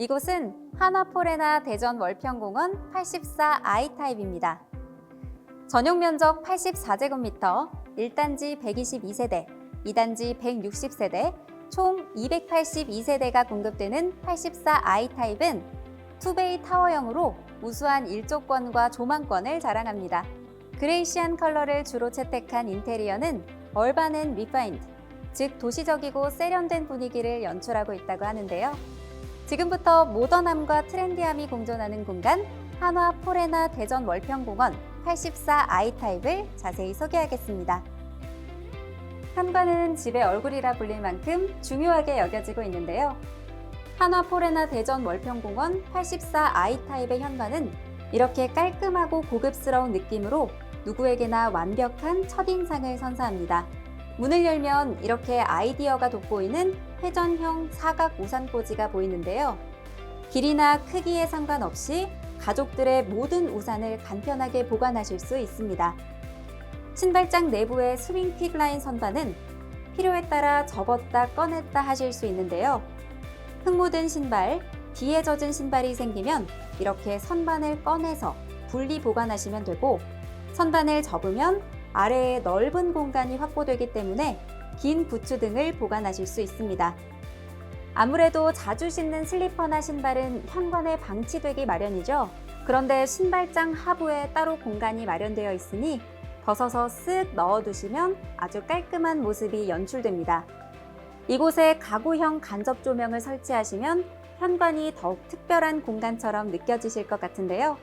이곳은 한화포레나 대전 월평공원 84I 타입입니다. 전용 면적 84제곱미터, 1단지 122세대, 2단지 160세대, 총 282세대가 공급되는 84I 타입은 투베이 타워형으로 우수한 일조권과 조망권을 자랑합니다. 그레이시한 컬러를 주로 채택한 인테리어는 얼반 앤 리파인드, 즉 도시적이고 세련된 분위기를 연출하고 있다고 하는데요. 지금부터 모던함과 트렌디함이 공존하는 공간 한화포레나 대전 월평공원 84I 타입을 자세히 소개하겠습니다. 현관은 집의 얼굴이라 불릴 만큼 중요하게 여겨지고 있는데요. 한화포레나 대전 월평공원 84I 타입의 현관은 이렇게 깔끔하고 고급스러운 느낌으로 누구에게나 완벽한 첫인상을 선사합니다. 문을 열면 이렇게 아이디어가 돋보이는 회전형 사각 우산꽂이가 보이는데요. 길이나 크기에 상관없이 가족들의 모든 우산을 간편하게 보관하실 수 있습니다. 신발장 내부의 스윙 퀵라인 선반은 필요에 따라 접었다 꺼냈다 하실 수 있는데요. 흙 묻은 신발, 뒤에 젖은 신발이 생기면 이렇게 선반을 꺼내서 분리 보관하시면 되고, 선반을 접으면 아래에 넓은 공간이 확보되기 때문에 긴 부츠 등을 보관하실 수 있습니다. 아무래도 자주 신는 슬리퍼나 신발은 현관에 방치되기 마련이죠. 그런데 신발장 하부에 따로 공간이 마련되어 있으니 벗어서 쓱 넣어두시면 아주 깔끔한 모습이 연출됩니다. 이곳에 가구형 간접 조명을 설치하시면 현관이 더욱 특별한 공간처럼 느껴지실 것 같은데요.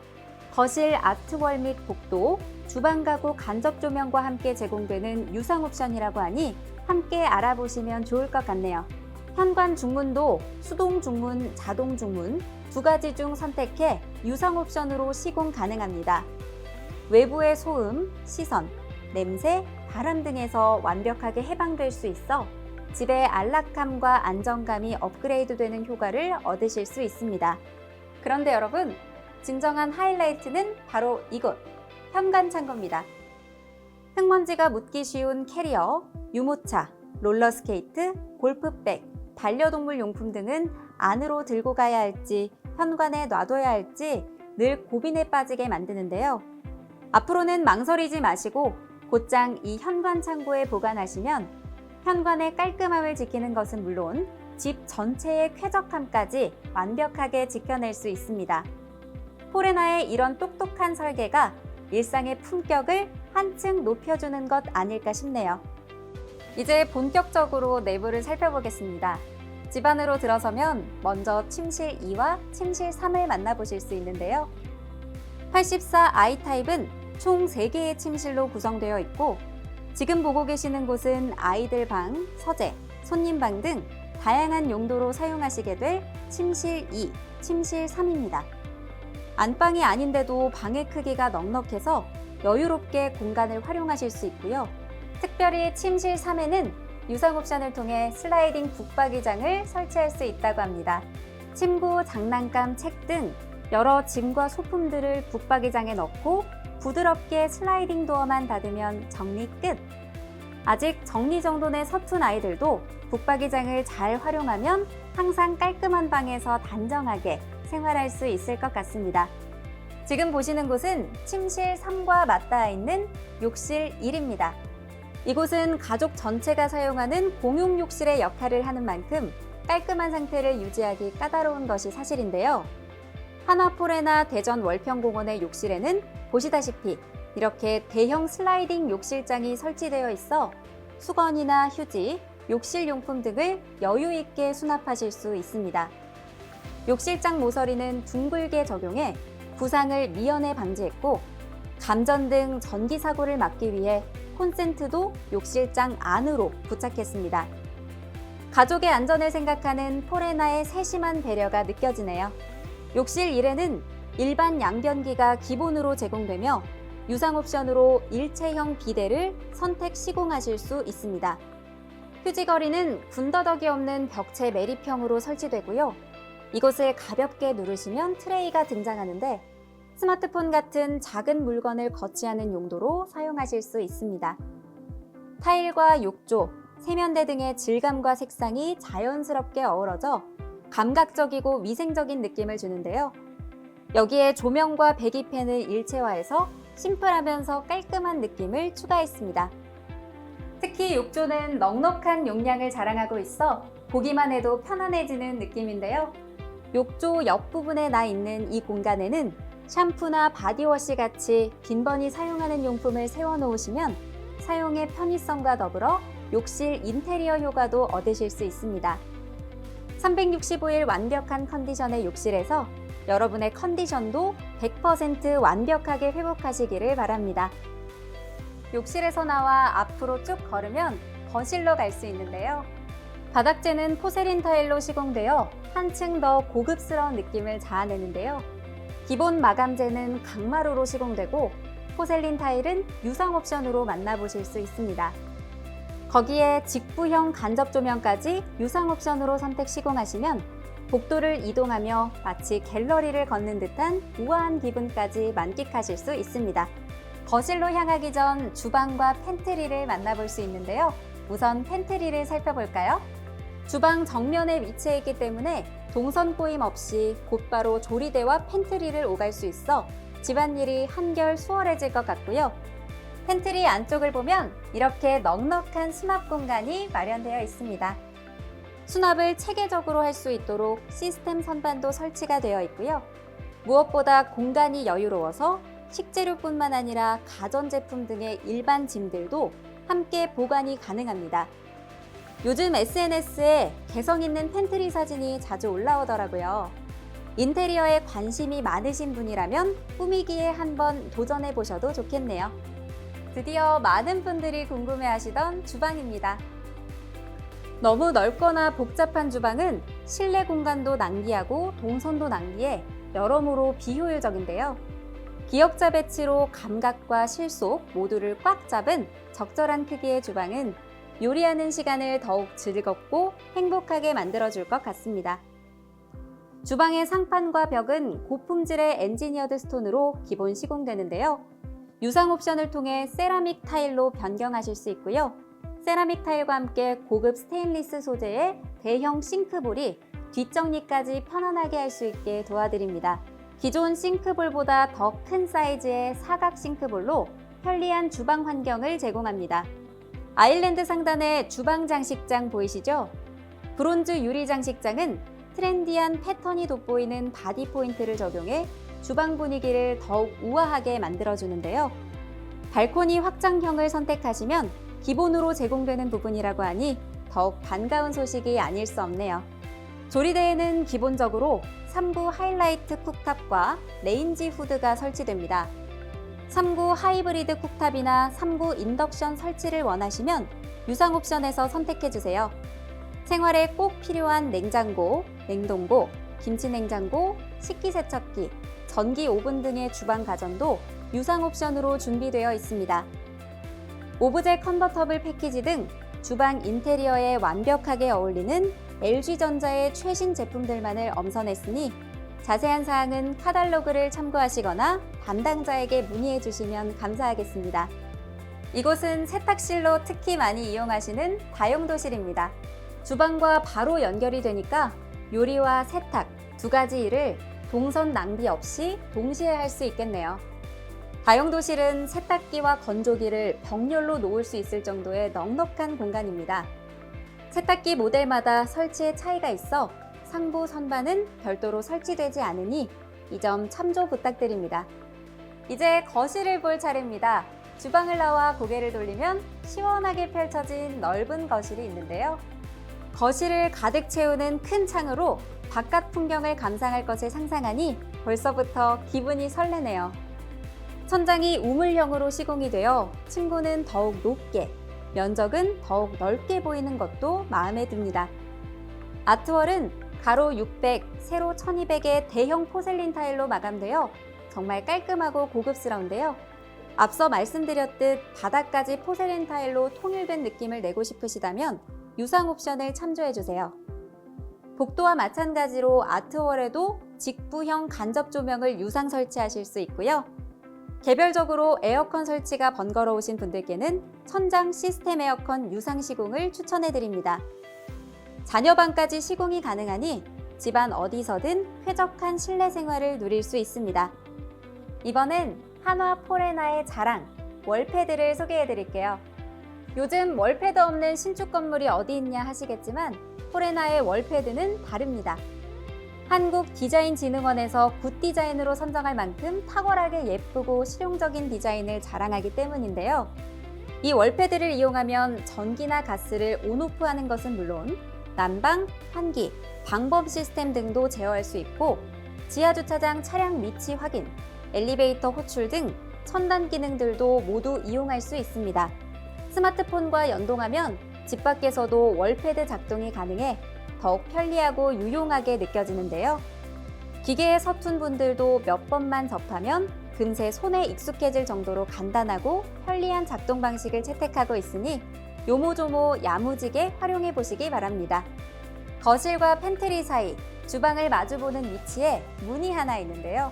거실 아트월 및 복도, 주방 가구 간접 조명과 함께 제공되는 유상 옵션이라고 하니 함께 알아보시면 좋을 것 같네요. 현관 중문도 수동 중문, 자동 중문 두 가지 중 선택해 유상 옵션으로 시공 가능합니다. 외부의 소음, 시선, 냄새, 바람 등에서 완벽하게 해방될 수 있어 집의 안락함과 안정감이 업그레이드되는 효과를 얻으실 수 있습니다. 그런데 여러분, 진정한 하이라이트는 바로 이곳, 현관 창고입니다. 흙먼지가 묻기 쉬운 캐리어, 유모차, 롤러스케이트, 골프백, 반려동물 용품 등은 안으로 들고 가야 할지, 현관에 놔둬야 할지 늘 고민에 빠지게 만드는데요. 앞으로는 망설이지 마시고 곧장 이 현관 창고에 보관하시면 현관의 깔끔함을 지키는 것은 물론 집 전체의 쾌적함까지 완벽하게 지켜낼 수 있습니다. 포레나의 이런 똑똑한 설계가 일상의 품격을 한층 높여주는 것 아닐까 싶네요. 이제 본격적으로 내부를 살펴보겠습니다. 집 안으로 들어서면 먼저 침실 2와 침실 3을 만나보실 수 있는데요. 84I 타입은 총 3개의 침실로 구성되어 있고, 지금 보고 계시는 곳은 아이들 방, 서재, 손님방 등 다양한 용도로 사용하시게 될 침실 2, 침실 3입니다. 안방이 아닌데도 방의 크기가 넉넉해서 여유롭게 공간을 활용하실 수 있고요. 특별히 침실 3에는 유상 옵션을 통해 슬라이딩 북박이장을 설치할 수 있다고 합니다. 침구, 장난감, 책 등 여러 짐과 소품들을 북박이장에 넣고 부드럽게 슬라이딩 도어만 닫으면 정리 끝! 아직 정리정돈에 서툰 아이들도 북박이장을 잘 활용하면 항상 깔끔한 방에서 단정하게 생활할 수 있을 것 같습니다. 지금 보시는 곳은 침실 3과 맞닿아 있는 욕실 1입니다. 이곳은 가족 전체가 사용하는 공용 욕실의 역할을 하는 만큼 깔끔한 상태를 유지하기 까다로운 것이 사실인데요. 한화포레나 대전 월평공원의 욕실에는 보시다시피 이렇게 대형 슬라이딩 욕실장이 설치되어 있어 수건이나 휴지, 욕실 용품 등을 여유 있게 수납하실 수 있습니다. 욕실장 모서리는 둥글게 적용해 부상을 미연에 방지했고, 감전 등 전기 사고를 막기 위해 콘센트도 욕실장 안으로 부착했습니다. 가족의 안전을 생각하는 포레나의 세심한 배려가 느껴지네요. 욕실 1에는 일반 양변기가 기본으로 제공되며 유상 옵션으로 일체형 비데를 선택 시공하실 수 있습니다. 휴지거리는 군더더기 없는 벽체 매립형으로 설치되고요. 이것을 가볍게 누르시면 트레이가 등장하는데 스마트폰 같은 작은 물건을 거치하는 용도로 사용하실 수 있습니다. 타일과 욕조, 세면대 등의 질감과 색상이 자연스럽게 어우러져 감각적이고 위생적인 느낌을 주는데요. 여기에 조명과 배기팬을 일체화해서 심플하면서 깔끔한 느낌을 추가했습니다. 특히 욕조는 넉넉한 용량을 자랑하고 있어 보기만 해도 편안해지는 느낌인데요. 욕조 옆부분에 나 있는 이 공간에는 샴푸나 바디워시 같이 빈번히 사용하는 용품을 세워놓으시면 사용의 편의성과 더불어 욕실 인테리어 효과도 얻으실 수 있습니다. 365일 완벽한 컨디션의 욕실에서 여러분의 컨디션도 100% 완벽하게 회복하시기를 바랍니다. 욕실에서 나와 앞으로 쭉 걸으면 거실로 갈 수 있는데요. 바닥재는 포세린 타일로 시공되어 한층 더 고급스러운 느낌을 자아내는데요. 기본 마감재는 강마루로 시공되고 포셀린 타일은 유상 옵션으로 만나보실 수 있습니다. 거기에 직부형 간접 조명까지 유상 옵션으로 선택 시공하시면 복도를 이동하며 마치 갤러리를 걷는 듯한 우아한 기분까지 만끽하실 수 있습니다. 거실로 향하기 전 주방과 팬트리를 만나볼 수 있는데요. 우선 팬트리를 살펴볼까요? 주방 정면에 위치해 있기 때문에 동선 꼬임 없이 곧바로 조리대와 팬트리를 오갈 수 있어 집안일이 한결 수월해질 것 같고요. 팬트리 안쪽을 보면 이렇게 넉넉한 수납 공간이 마련되어 있습니다. 수납을 체계적으로 할 수 있도록 시스템 선반도 설치가 되어 있고요. 무엇보다 공간이 여유로워서 식재료뿐만 아니라 가전제품 등의 일반 짐들도 함께 보관이 가능합니다. 요즘 SNS에 개성 있는 팬트리 사진이 자주 올라오더라고요. 인테리어에 관심이 많으신 분이라면 꾸미기에 한번 도전해 보셔도 좋겠네요. 드디어 많은 분들이 궁금해하시던 주방입니다. 너무 넓거나 복잡한 주방은 실내 공간도 낭비하고 동선도 낭비해 여러모로 비효율적인데요. 기역자 배치로 감각과 실속 모두를 꽉 잡은 적절한 크기의 주방은 요리하는 시간을 더욱 즐겁고 행복하게 만들어줄 것 같습니다. 주방의 상판과 벽은 고품질의 엔지니어드 스톤으로 기본 시공되는데요. 유상 옵션을 통해 세라믹 타일로 변경하실 수 있고요. 세라믹 타일과 함께 고급 스테인리스 소재의 대형 싱크볼이 뒷정리까지 편안하게 할 수 있게 도와드립니다. 기존 싱크볼보다 더 큰 사이즈의 사각 싱크볼로 편리한 주방 환경을 제공합니다. 아일랜드 상단의 주방 장식장 보이시죠? 브론즈 유리 장식장은 트렌디한 패턴이 돋보이는 바디 포인트를 적용해 주방 분위기를 더욱 우아하게 만들어주는데요. 발코니 확장형을 선택하시면 기본으로 제공되는 부분이라고 하니 더욱 반가운 소식이 아닐 수 없네요. 조리대에는 기본적으로 3구 하이라이트 쿡탑과 레인지 후드가 설치됩니다. 3구 하이브리드 쿡탑이나 3구 인덕션 설치를 원하시면 유상 옵션에서 선택해주세요. 생활에 꼭 필요한 냉장고, 냉동고, 김치냉장고, 식기세척기, 전기 오븐 등의 주방 가전도 유상 옵션으로 준비되어 있습니다. 오브제 컨버터블 패키지 등 주방 인테리어에 완벽하게 어울리는 LG전자의 최신 제품들만을 엄선했으니 자세한 사항은 카탈로그를 참고하시거나 담당자에게 문의해 주시면 감사하겠습니다. 이곳은 세탁실로 특히 많이 이용하시는 다용도실입니다. 주방과 바로 연결이 되니까 요리와 세탁 두 가지 일을 동선 낭비 없이 동시에 할 수 있겠네요. 다용도실은 세탁기와 건조기를 병렬로 놓을 수 있을 정도의 넉넉한 공간입니다. 세탁기 모델마다 설치에 차이가 있어 상부 선반은 별도로 설치되지 않으니 이 점 참조 부탁드립니다. 이제 거실을 볼 차례입니다. 주방을 나와 고개를 돌리면 시원하게 펼쳐진 넓은 거실이 있는데요. 거실을 가득 채우는 큰 창으로 바깥 풍경을 감상할 것을 상상하니 벌써부터 기분이 설레네요. 천장이 우물형으로 시공이 되어 층고는 더욱 높게, 면적은 더욱 넓게 보이는 것도 마음에 듭니다. 아트월은 가로 600, 세로 1200의 대형 포셀린 타일로 마감되어 정말 깔끔하고 고급스러운데요. 앞서 말씀드렸듯 바닥까지 포셀린 타일로 통일된 느낌을 내고 싶으시다면 유상 옵션을 참조해주세요. 복도와 마찬가지로 아트월에도 직부형 간접 조명을 유상 설치하실 수 있고요. 개별적으로 에어컨 설치가 번거로우신 분들께는 천장 시스템 에어컨 유상 시공을 추천해드립니다. 자녀방까지 시공이 가능하니 집안 어디서든 쾌적한 실내 생활을 누릴 수 있습니다. 이번엔 한화 포레나의 자랑, 월패드를 소개해 드릴게요. 요즘 월패드 없는 신축 건물이 어디 있냐 하시겠지만 포레나의 월패드는 다릅니다. 한국디자인진흥원에서 굿디자인으로 선정할 만큼 탁월하게 예쁘고 실용적인 디자인을 자랑하기 때문인데요. 이 월패드를 이용하면 전기나 가스를 온오프하는 것은 물론 난방, 환기, 방범 시스템 등도 제어할 수 있고 지하주차장 차량 위치 확인, 엘리베이터 호출 등 첨단 기능들도 모두 이용할 수 있습니다. 스마트폰과 연동하면 집 밖에서도 월패드 작동이 가능해 더욱 편리하고 유용하게 느껴지는데요. 기계에 서툰 분들도 몇 번만 접하면 금세 손에 익숙해질 정도로 간단하고 편리한 작동 방식을 채택하고 있으니 요모조모 야무지게 활용해 보시기 바랍니다. 거실과 팬트리 사이, 주방을 마주보는 위치에 문이 하나 있는데요.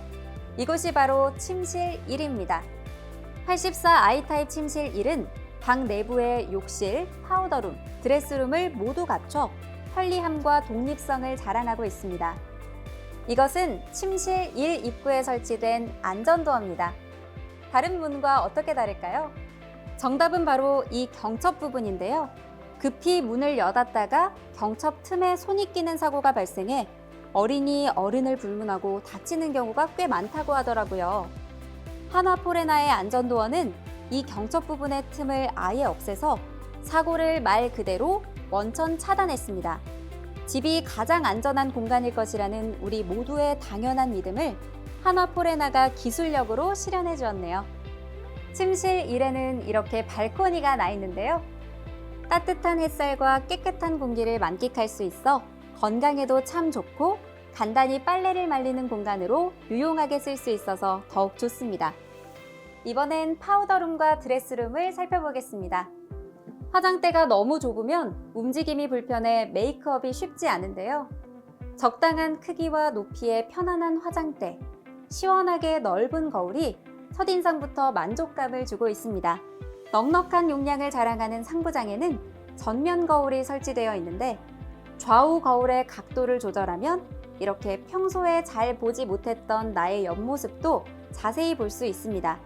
이곳이 바로 침실 1입니다. 84 I타입 침실 1은 방 내부에 욕실, 파우더룸, 드레스룸을 모두 갖춰 편리함과 독립성을 자랑하고 있습니다. 이것은 침실 1 입구에 설치된 안전도어입니다. 다른 문과 어떻게 다를까요? 정답은 바로 이 경첩 부분인데요. 급히 문을 여닫다가 경첩 틈에 손이 끼는 사고가 발생해 어린이, 어른을 불문하고 다치는 경우가 꽤 많다고 하더라고요. 한화 포레나의 안전도어는 이 경첩 부분의 틈을 아예 없애서 사고를 말 그대로 원천 차단했습니다. 집이 가장 안전한 공간일 것이라는 우리 모두의 당연한 믿음을 한화 포레나가 기술력으로 실현해 주었네요. 침실 1에는 이렇게 발코니가 나 있는데요. 따뜻한 햇살과 깨끗한 공기를 만끽할 수 있어 건강에도 참 좋고 간단히 빨래를 말리는 공간으로 유용하게 쓸 수 있어서 더욱 좋습니다. 이번엔 파우더룸과 드레스룸을 살펴보겠습니다. 화장대가 너무 좁으면 움직임이 불편해 메이크업이 쉽지 않은데요. 적당한 크기와 높이의 편안한 화장대, 시원하게 넓은 거울이 첫인상부터 만족감을 주고 있습니다. 넉넉한 용량을 자랑하는 상부장에는 전면 거울이 설치되어 있는데 좌우 거울의 각도를 조절하면 이렇게 평소에 잘 보지 못했던 나의 옆모습도 자세히 볼 수 있습니다.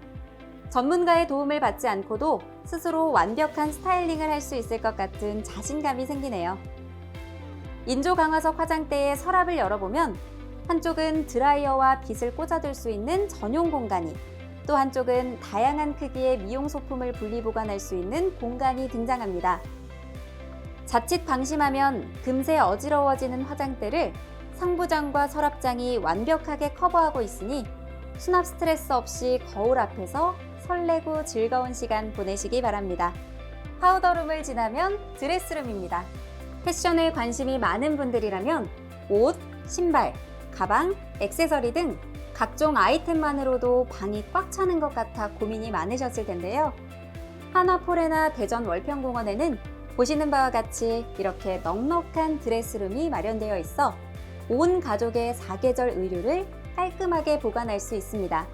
전문가의 도움을 받지 않고도 스스로 완벽한 스타일링을 할 수 있을 것 같은 자신감이 생기네요. 인조 강화석 화장대의 서랍을 열어보면 한쪽은 드라이어와 빗을 꽂아둘 수 있는 전용 공간이, 또 한쪽은 다양한 크기의 미용 소품을 분리보관할 수 있는 공간이 등장합니다. 자칫 방심하면 금세 어지러워지는 화장대를 상부장과 서랍장이 완벽하게 커버하고 있으니 수납 스트레스 없이 거울 앞에서 설레고 즐거운 시간 보내시기 바랍니다. 파우더룸을 지나면 드레스룸입니다. 패션에 관심이 많은 분들이라면 옷, 신발, 가방, 액세서리 등 각종 아이템만으로도 방이 꽉 차는 것 같아 고민이 많으셨을 텐데요. 한화 포레나 대전 월평공원에는 보시는 바와 같이 이렇게 넉넉한 드레스룸이 마련되어 있어 온 가족의 사계절 의류를 깔끔하게 보관할 수 있습니다.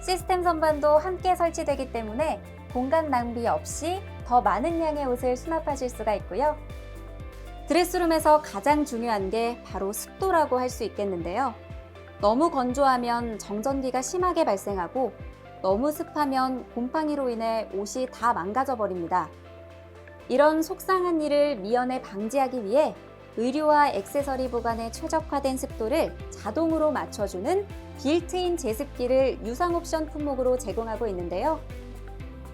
시스템 선반도 함께 설치되기 때문에 공간 낭비 없이 더 많은 양의 옷을 수납하실 수가 있고요. 드레스룸에서 가장 중요한 게 바로 습도라고 할 수 있겠는데요. 너무 건조하면 정전기가 심하게 발생하고 너무 습하면 곰팡이로 인해 옷이 다 망가져 버립니다. 이런 속상한 일을 미연에 방지하기 위해 의류와 액세서리 보관에 최적화된 습도를 자동으로 맞춰주는 빌트인 제습기를 유상 옵션 품목으로 제공하고 있는데요.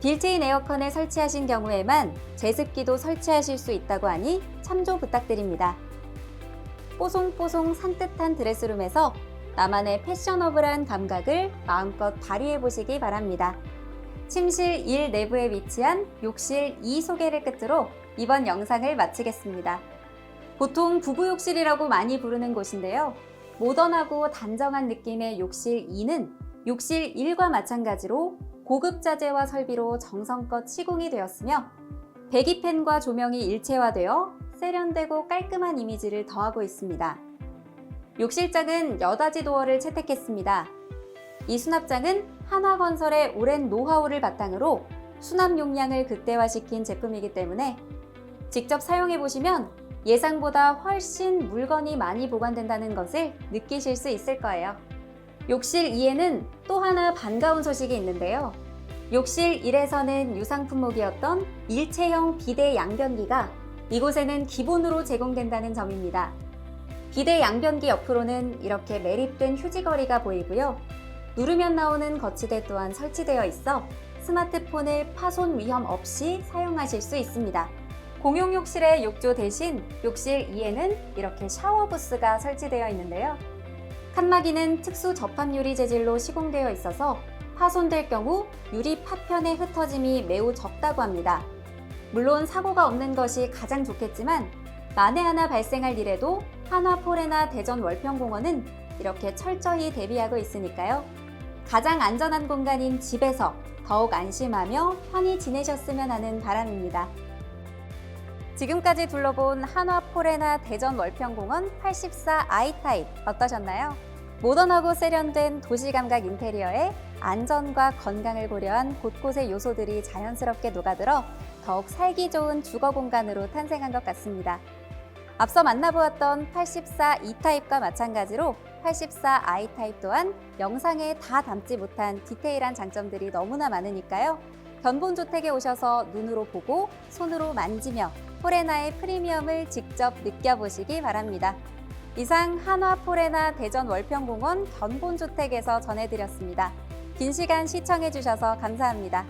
빌트인 에어컨을 설치하신 경우에만 제습기도 설치하실 수 있다고 하니 참조 부탁드립니다. 뽀송뽀송 산뜻한 드레스룸에서 나만의 패셔너블한 감각을 마음껏 발휘해 보시기 바랍니다. 침실 1 내부에 위치한 욕실 2 소개를 끝으로 이번 영상을 마치겠습니다. 보통 부부욕실이라고 많이 부르는 곳인데요. 모던하고 단정한 느낌의 욕실 2는 욕실 1과 마찬가지로 고급 자재와 설비로 정성껏 시공이 되었으며 배기팬과 조명이 일체화되어 세련되고 깔끔한 이미지를 더하고 있습니다. 욕실장은 여닫이 도어를 채택했습니다. 이 수납장은 한화건설의 오랜 노하우를 바탕으로 수납 용량을 극대화시킨 제품이기 때문에 직접 사용해 보시면 예상보다 훨씬 물건이 많이 보관된다는 것을 느끼실 수 있을 거예요. 욕실 2에는 또 하나 반가운 소식이 있는데요. 욕실 1에서는 유상 품목이었던 일체형 비대 양변기가 이곳에는 기본으로 제공된다는 점입니다. 비대 양변기 옆으로는 이렇게 매립된 휴지거리가 보이고요. 누르면 나오는 거치대 또한 설치되어 있어 스마트폰을 파손 위험 없이 사용하실 수 있습니다. 공용 욕실의 욕조 대신 욕실 2에는 이렇게 샤워 부스가 설치되어 있는데요. 칸막이는 특수 접합 유리 재질로 시공되어 있어서 파손될 경우 유리 파편의 흩어짐이 매우 적다고 합니다. 물론 사고가 없는 것이 가장 좋겠지만 만에 하나 발생할 일에도 한화포레나 대전 월평공원은 이렇게 철저히 대비하고 있으니까요. 가장 안전한 공간인 집에서 더욱 안심하며 편히 지내셨으면 하는 바람입니다. 지금까지 둘러본 한화포레나 대전 월평공원 84 아이타입 어떠셨나요? 모던하고 세련된 도시감각 인테리어에 안전과 건강을 고려한 곳곳의 요소들이 자연스럽게 녹아들어 더욱 살기 좋은 주거 공간으로 탄생한 것 같습니다. 앞서 만나보았던 84 E타입과 마찬가지로 84 I타입 또한 영상에 다 담지 못한 디테일한 장점들이 너무나 많으니까요. 견본주택에 오셔서 눈으로 보고 손으로 만지며 포레나의 프리미엄을 직접 느껴보시기 바랍니다. 이상 한화포레나 대전 월평공원 견본주택에서 전해드렸습니다. 긴 시간 시청해주셔서 감사합니다.